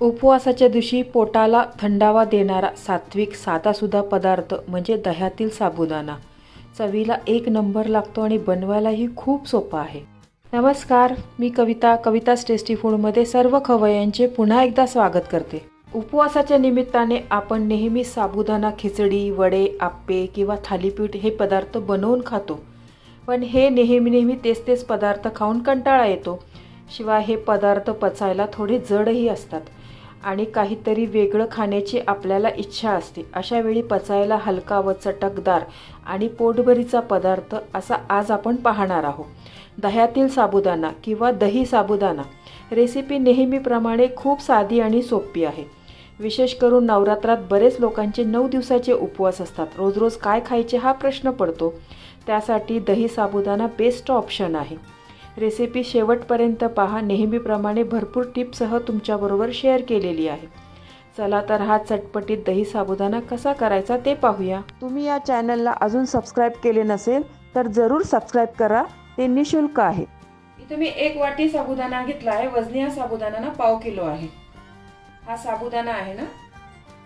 उपवासाच्या दिवशी पोटाला थंडावा देणारा सात्विक साधासुद्धा पदार्थ म्हणजे दह्यातील साबुदाणा. चवीला एक नंबर लागतो आणि बनवायलाही खूप सोपा आहे. नमस्कार, मी कविता's टेस्टी फूडमध्ये सर्व खवय्यांचे पुन्हा एकदा स्वागत करते. उपवासाच्या निमित्ताने आपण नेहमी साबुदाणा खिचडी, वडे, आप्पे किंवा थालीपीठ हे पदार्थ बनवून खातो. पण हे नेहमी तेच पदार्थ खाऊन कंटाळा येतो. शिवाय हे पदार्थ पचायला थोडे जडही असतात आणि काहीतरी वेगळं खाण्याची आपल्याला इच्छा असते. अशा वेळी पचायला हलका व चटकदार आणि पोटभरीचा पदार्थ असा आज आपण पाहणार आहोत. दह्यातील साबुदाणा किंवा दही साबुदाणा. रेसिपी नेहमीप्रमाणे खूप साधी आणि सोपी आहे. विशेष करून नवरात्रात बरेच लोकांचे 9 दिवसाचे उपवास असतात. रोज काय खायचे हा प्रश्न पडतो. त्यासाठी दही साबुदाणा बेस्ट ऑप्शन आहे. रेसिपी शेवटपर्यंत पहा. नेहमीप्रमाणे भरपूर टिप्ससह तुमच्याबरोबर शेअर केलेली आहे. चला तर हा चटपटीत दही साबुदाणा कसा करायचा ते पाहूया. तुम्ही या चॅनलला अजून सबस्क्राईब केले नसेल तर जरूर सबस्क्राईब करा. ते निःशुल्क आहे. इथे मी 1 वाटी साबुदाणा घेतला आहे. वजनी हा साबुदाणा ना 1/2 किलो आहे. हा साबुदाणा आहे ना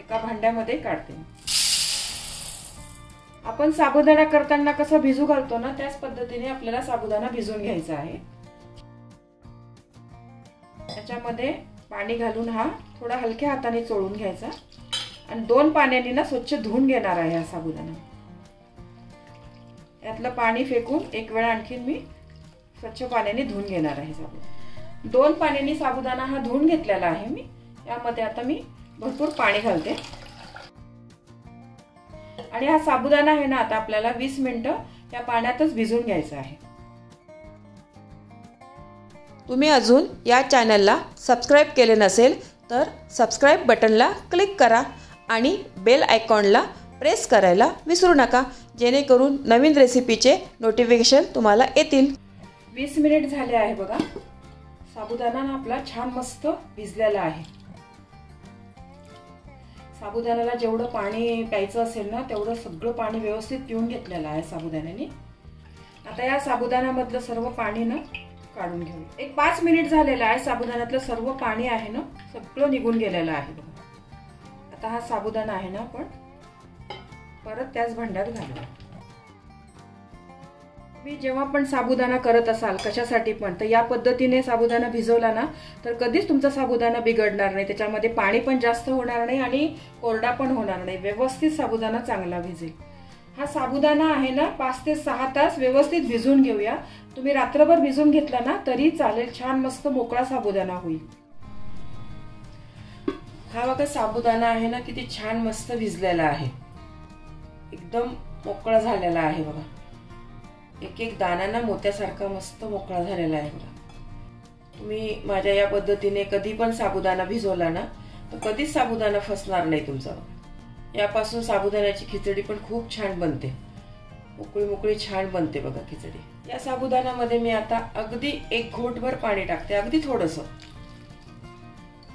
एका भांड्यामध्ये काढते. आपण साबुदाणा करताना कसं भिजू घालतो ना त्याच पद्धतीने आपल्याला साबुदाणा भिजवून घ्यायचा आहे. त्याच्यामध्ये पाणी घालून हा थोडा हलक्या हाताने चोळून घ्यायचा आणि 2 पाण्याने ना स्वच्छ धुवून घेणार आहे हा साबुदाणा. यातलं पाणी फेकून एक वेळा आणखीन मी स्वच्छ पाण्याने धुवून घेणार आहे साबुदाणा. 2 पाण्याने साबुदाणा हा धुवून घेतलेला आहे मी. यामध्ये आता मी भरपूर पाणी घालते आणि हा साबुदाणा आहे ना आता आपल्याला 20 मिनिटं या पाण्यातच भिजवून घ्यायचा आहे. तुम्ही अजून या चॅनलला सबस्क्राईब केले नसेल तर सबस्क्राईब बटनला क्लिक करा आणि बेल आयकॉनला प्रेस करायला विसरू नका, जेणेकरून नवीन रेसिपीचे नोटिफिकेशन तुम्हाला येतील. 20 मिनिट झाले आहे बघा. साबुदाणा आपला छान मस्त भिजलेला आहे. साबुदाण्याला जेवढं पाणी प्यायचं असेल ना तेवढं सगळं पाणी व्यवस्थित पिऊन घेतलेलं आहे साबुदाण्याने. आता या साबुदाण्यामधलं सर्व पाणी ना काढून घेऊ. एक 5 मिनिट झालेलं आहे. साबुदाण्यातलं सर्व पाणी आहे ना सगळं निघून गेलेलं आहे बघा. आता हा साबुदाणा आहे ना आपण परत त्याच भांड्यात घालू. मी जेव्हा पण साबुदाणा करत असाल कशासाठी पण तर या पद्धतीने साबुदाणा भिजवला ना तर कधीच तुमचा साबुदाणा बिघडणार नाही. त्याच्यामध्ये पाणी पण जास्त होणार नाही आणि कोरडा पण होणार नाही. व्यवस्थित साबुदाणा चांगला भिजेल. हा साबुदाणा आहे ना 5 ते 6 तास व्यवस्थित भिजवून घेऊया. तुम्ही रात्रभर भिजवून घेतला ना तरी चालेल. छान मस्त मोकळा साबुदाणा होईल. हा बघा साबुदाणा आहे ना किती छान मस्त भिजलेला आहे. एकदम मोकळा झालेला आहे बघा. एक दाणा ना मोत्यासारखा मस्त मोकळा झालेला आहे बघा. तुम्ही माझ्या या पद्धतीने कधी पण साबुदाणा भिजवला ना तर कधीच साबुदाणा फसणार नाही तुमचा. यापासून साबुदाण्याची खिचडी पण खूप छान बनते. मोकळी छान बनते बघा खिचडी. या साबुदाण्यामध्ये मी आता अगदी 1 घोटभर पाणी टाकते. अगदी थोडंसं,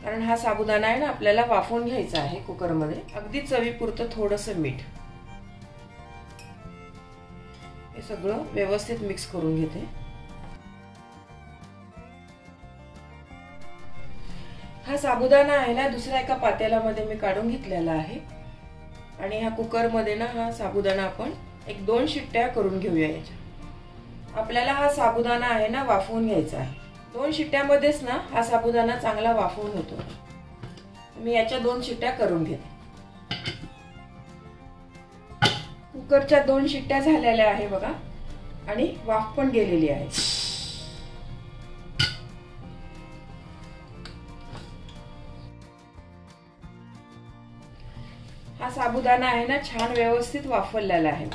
कारण हा साबुदाणा आहे ना आपल्याला वाफवून घ्यायचा आहे कुकरमध्ये. अगदी चवीपुरतं थोडंसं मीठ. हे सगळं व्यवस्थित मिक्स करून घेते. हा साबुदाणा आहे ना दुसऱ्या एका पातेल्यामध्ये मी काढून घेतलेला आहे आणि ह्या कुकरमध्ये ना हा साबुदाणा आपण 1-2 शिट्ट्या करून घेऊया. याच्या आपल्याला हा साबुदाणा आहे ना वाफवून घ्यायचा आहे. 2 शिट्ट्यामध्येच ना हा साबुदाणा चांगला वाफवून होतो. मी याच्या 2 शिट्ट्या करून घेते. कुकरच्या 2 शिट्ट्या झालेल्या आहे बघा आणि वाफ पण गेलेली आहे. हा साबुदाणा आहे ना छान व्यवस्थित वाफवलेला आहे.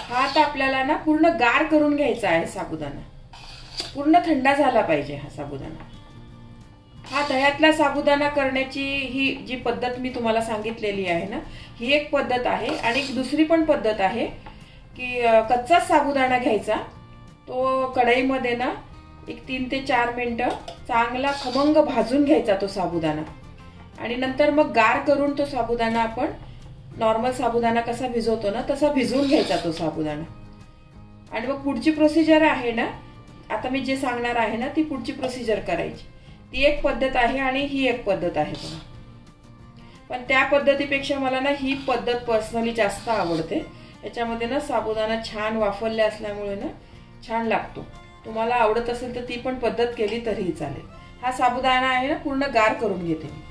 हा आता आपल्याला ना पूर्ण गार करून घ्यायचा आहे. साबुदाणा पूर्ण थंड झाला पाहिजे हा साबुदाणा. हा दह्यातला साबुदाणा करण्याची ही जी पद्धत मी तुम्हाला सांगितलेली आहे ना ही एक पद्धत आहे. आणि एक दुसरी पण पद्धत आहे की कच्चा साबुदाणा घ्यायचा. तो कढईमध्ये ना 3 ते 4 मिनिटं चांगला खमंग भाजून घ्यायचा तो साबुदाणा आणि नंतर मग गार करून तो साबुदाणा आपण नॉर्मल साबुदाणा कसा भिजवतो ना तसा भिजवून घ्यायचा तो साबुदाणा. आणि मग पुढची प्रोसिजर आहे ना आता मी जे सांगणार आहे ना ती पुढची प्रोसिजर करायची. ती एक पद्धत आहे आणि ही एक पद्धत आहे बघा. पण त्या पद्धतीपेक्षा मला ना ही पद्धत पर्सनली जास्त आवडते. याच्यामध्ये ना साबुदाणा छान वाफरले असल्यामुळे ना छान लागतो. तुम्हाला आवडत असेल तर ती पण पद्धत केली तरीही चालेल. हा साबुदाणा आहे ना पूर्ण गार करून घेते मी.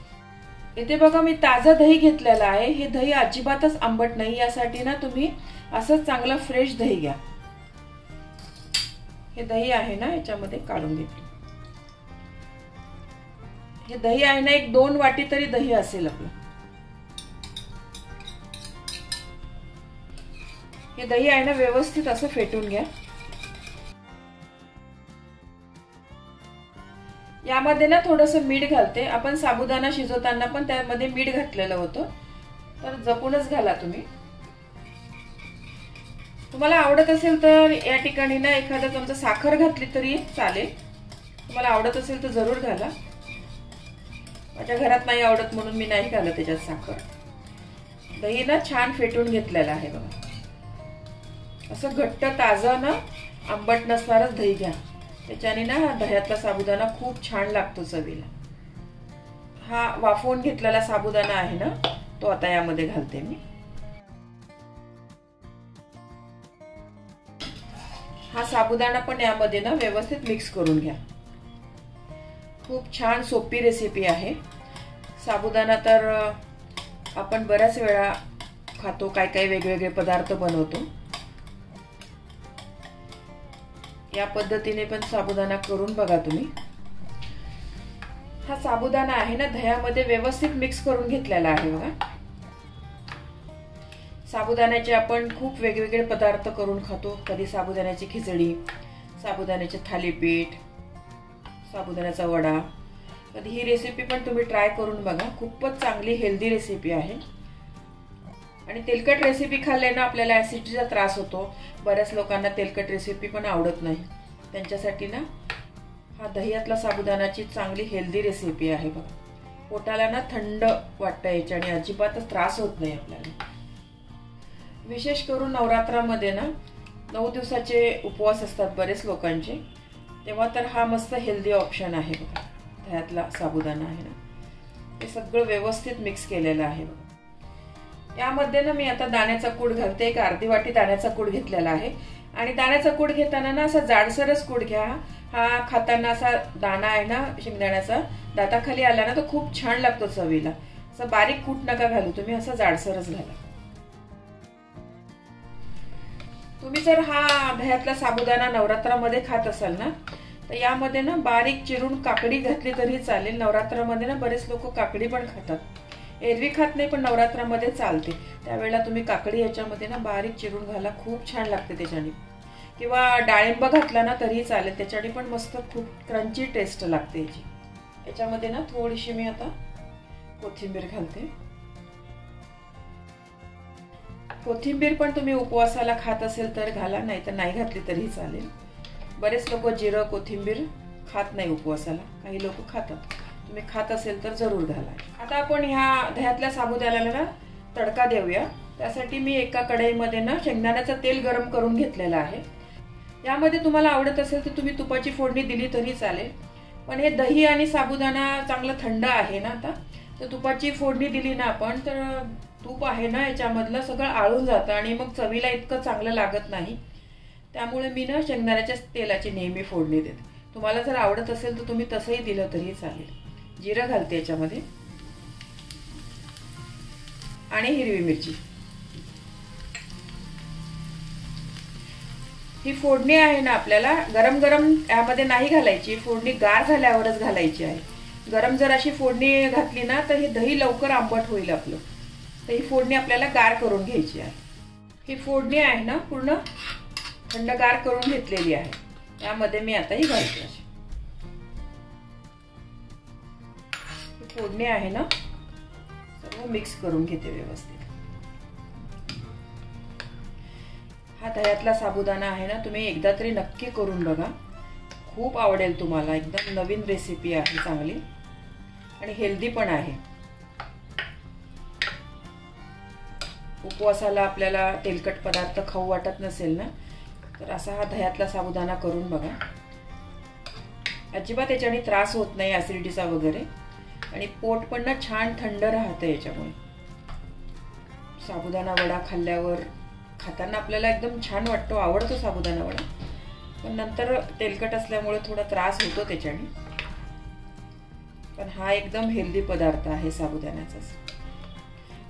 इथे बघा मी ताजं दही घेतलेलं आहे. हे दही अजिबातच आंबट नाही. यासाठी ना तुम्ही असंच चांगलं फ्रेश दही घ्या. हे दही आहे ना याच्यामध्ये काढून घेतो. हे दही आहे ना 1-2 वाटी तरी दही असेल आपलं. हे दही आहे ना व्यवस्थित असं फेटून घ्या. यामध्ये ना थोडंसं मीठ घालते. आपण साबुदाणा शिजवताना पण त्यामध्ये मीठ घातलेलं होतं, तर जपूनच घाला तुम्ही. तुम्हाला आवडत असेल तर या ठिकाणी ना एखादा चमचा साखर घातली तरी चालेल. तुम्हाला आवडत असेल तर जरूर घाला. माझ्या घरात नाही आवडत म्हणून मी नाही घालत त्याच्यात साखर. दही ना छान फेटून घेतलेलं आहे बघा. असं घट्ट ताजं ना आंबट नसणारच दही घ्या. त्याच्याने ना हा दह्यातला साबुदाणा खूप छान लागतो चवीला. हा वाफवून घेतलेला साबुदाणा आहे ना तो आता यामध्ये घालते मी. हा साबुदाणा पण यामध्ये ना व्यवस्थित मिक्स करून घ्या. खूप छान सोपी रेसिपी आहे. साबुदाणा तर आपण बऱ्याच वेळा खातो, काय वेगवेगळे पदार्थ बनवतो. या पद्धतीने पण साबुदाणा करून बघा तुम्ही. हा साबुदाणा आहे ना दह्यामध्ये व्यवस्थित मिक्स करून घेतलेला आहे बघा. साबुदाण्याचे आपण खूप वेगवेगळे पदार्थ करून खातो. कधी साबुदाण्याची खिचडी, साबुदाण्याचे थालीपीठ, साबुदाण्याचा वडा. कधी ही रेसिपी पण तुम्ही ट्राय करून बघा. खूपच चांगली हेल्दी रेसिपी आहे. आणि तेलकट रेसिपी खाल्ल्याने आपल्याला ऍसिडिटीचा त्रास होतो. बऱ्याच लोकांना तेलकट रेसिपी पण आवडत नाही. त्यांच्यासाठी ना हा दह्यातला साबुदाणाची चांगली हेल्दी रेसिपी आहे बघा. पोटाला ना थंड वाटतं याच्याने, अजिबातच त्रास होत नाही आपल्याला. विशेष करून नवरात्रामध्ये ना 9 दिवसाचे उपवास असतात बरेच लोकांचे, तेव्हा तर हा मस्त हेल्दी ऑप्शन आहे बघा. दह्यातला साबुदाणा आहे ना हे सगळं व्यवस्थित मिक्स केलेलं आहे बघा. यामध्ये ना मी आता दाण्याचा कूट घालते. एक अर्धी वाटी दाण्याचा कूट घेतलेला आहे. आणि दाण्याचा कूट घेताना ना असा जाडसरच कूट घ्या. हा खाताना असा दाणा आहे ना शेंगदाण्याचा दाताखाली आला ना तो खूप छान लागतो चवीला. असं बारीक कूट नका घालू तुम्ही, असं जाडसरच घाला. तुम्ही जर हा दह्यातला साबुदाणा नवरात्रामध्ये खात असाल ना तर यामध्ये ना बारीक चिरून काकडी घातली तरी चालेल. नवरात्रामध्ये ना बरेच लोक काकडी पण खातात. एरवी खात नाही पण नवरात्रामध्ये चालते. त्यावेळेला तुम्ही काकडी याच्यामध्ये ना बारीक चिरून घाला. खूप छान लागते त्याच्याने. किंवा डाळिंब घातला ना तरी चालेल. त्याच्याने पण मस्त खूप क्रंची टेस्ट लागते याची. याच्यामध्ये ना थोडीशी मी आता कोथिंबीर घालते. कोथिंबीर पण तुम्ही उपवासाला खात असेल तर घाला, नाही तर नाही घातली तरी चालेल. बरेच लोक जिरं कोथिंबीर खात नाही उपवासाला, काही लोक खातात. तुम्ही खात असेल तर जरूर घाला. आता आपण ह्या दह्यातल्या साबुदाण्याला ना तडका देऊया. त्यासाठी मी एका कढईमध्ये ना शेंगदाण्याचं तेल गरम करून घेतलेलं आहे. यामध्ये तुम्हाला आवडत असेल तर तुम्ही तुपाची फोडणी दिली तरी चालेल. पण हे दही आणि साबुदाणा चांगलं थंड आहे ना आता, तर तुपाची फोडणी दिली ना आपण तर तूप आहे ना याच्यामधलं सगळं आळून जातं आणि मग चवीला इतकं चांगलं लागत नाही. त्यामुळे मी ना शेंगदाण्याच्या तेलाची नेहमी फोडणी देते. तुम्हाला जर आवडत असेल तर तुम्ही तसंही दिलं तरी चालेल. जिरं घालते याच्यामध्ये आणि हिरवी मिरची. ही फोडणी आहे ना आपल्याला गरम गरम यामध्ये नाही घालायची. फोडणी गार झाल्यावरच घालायची आहे. गरम जर अशी फोडणी घातली ना तर हे दही लवकर आंबट होईल आपलं. तर ही फोडणी आपल्याला गार करून घ्यायची आहे. ही फोडणी आहे ना पूर्ण थंडगार करून घेतलेली आहे. यामध्ये मी आता ही घालते. फोडणी आहे ना सर्व मिक्स करून घेते व्यवस्थित. हा दह्यातला साबुदाणा आहे ना तुम्ही एकदा तरी नक्की करून बघा. खूप आवडेल तुम्हाला. एकदम नवीन रेसिपी आहे, चांगली आणि हेल्दी पण आहे. उपवासाला आपल्याला तेलकट पदार्थ खाऊ वाटत नसेल ना तर असा हा दह्यातला साबुदाणा करून बघा. अजिबात याच्याने त्रास होत नाही ॲसिडिटीचा वगैरे, आणि पोट पण ना छान थंड राहतं याच्यामुळे. साबुदाणा वडा खाताना आपल्याला एकदम छान वाटतो, आवडतो साबुदाणा वडा, पण नंतर तेलकट असल्यामुळे थोडा त्रास होतो त्याच्याने. पण हा एकदम हेल्दी पदार्थ आहे साबुदाण्याचाच,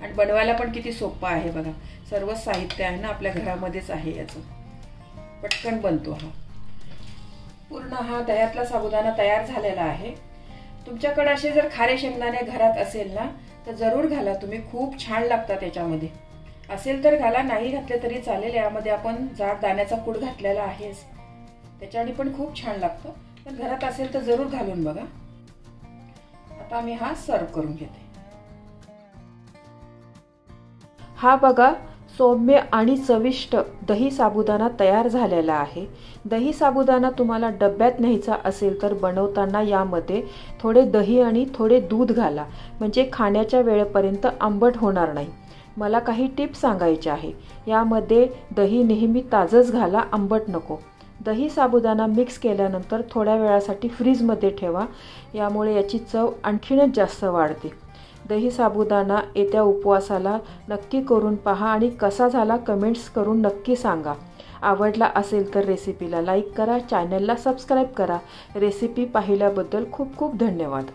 आणि बनवायला पण किती सोपा आहे बघा. सर्व साहित्य आहे ना आपल्या घरामध्येच आहे, याचं पटकन बनतो. हा पूर्ण हा दह्यातला साबुदाणा तयार झालेला आहे. तुमच्याकडे असे जर खारे शेंगदाणे घरात असेल ना तर जरूर घाला तुम्ही, खूप छान लागतात त्याच्यामध्ये. असेल तर घाला, नाही घातले तरी चालेल. यामध्ये आपण जाड दाण्याचा कूट घातलेला आहेच, त्याच्याने पण खूप छान लागतं. पण घरात असेल तर जरूर घालून बघा. आता मी हा सर्व करून घेते. हा बघा, सौम्य आणि चविष्ट दही साबुदाणा तयार झालेला आहे. दही साबुदाणा तुम्हाला डब्यात न्यायचा असेल तर बनवताना यामध्ये थोडे दही आणि थोडे दूध घाला, म्हणजे खाण्याच्या वेळेपर्यंत आंबट होणार नाही. मला काही टिप्स सांगायचे आहे. यामध्ये दही नेहमी ताजंच घाला, आंबट नको. दही साबुदाणा मिक्स केल्यानंतर थोड्या वेळासाठी फ्रीजमध्ये ठेवा, यामुळे याची चव आणखीनच जास्त वाढते. दही साबुदाणा येत्या उपवासाला नक्की करून पहा आणि कसा झाला कमेंट्स करून नक्की सांगा. आवडला असेल तर रेसिपीला लाईक करा, चॅनलला सबस्क्राईब करा. रेसिपी पाहिल्याबद्दल खूप खूप धन्यवाद.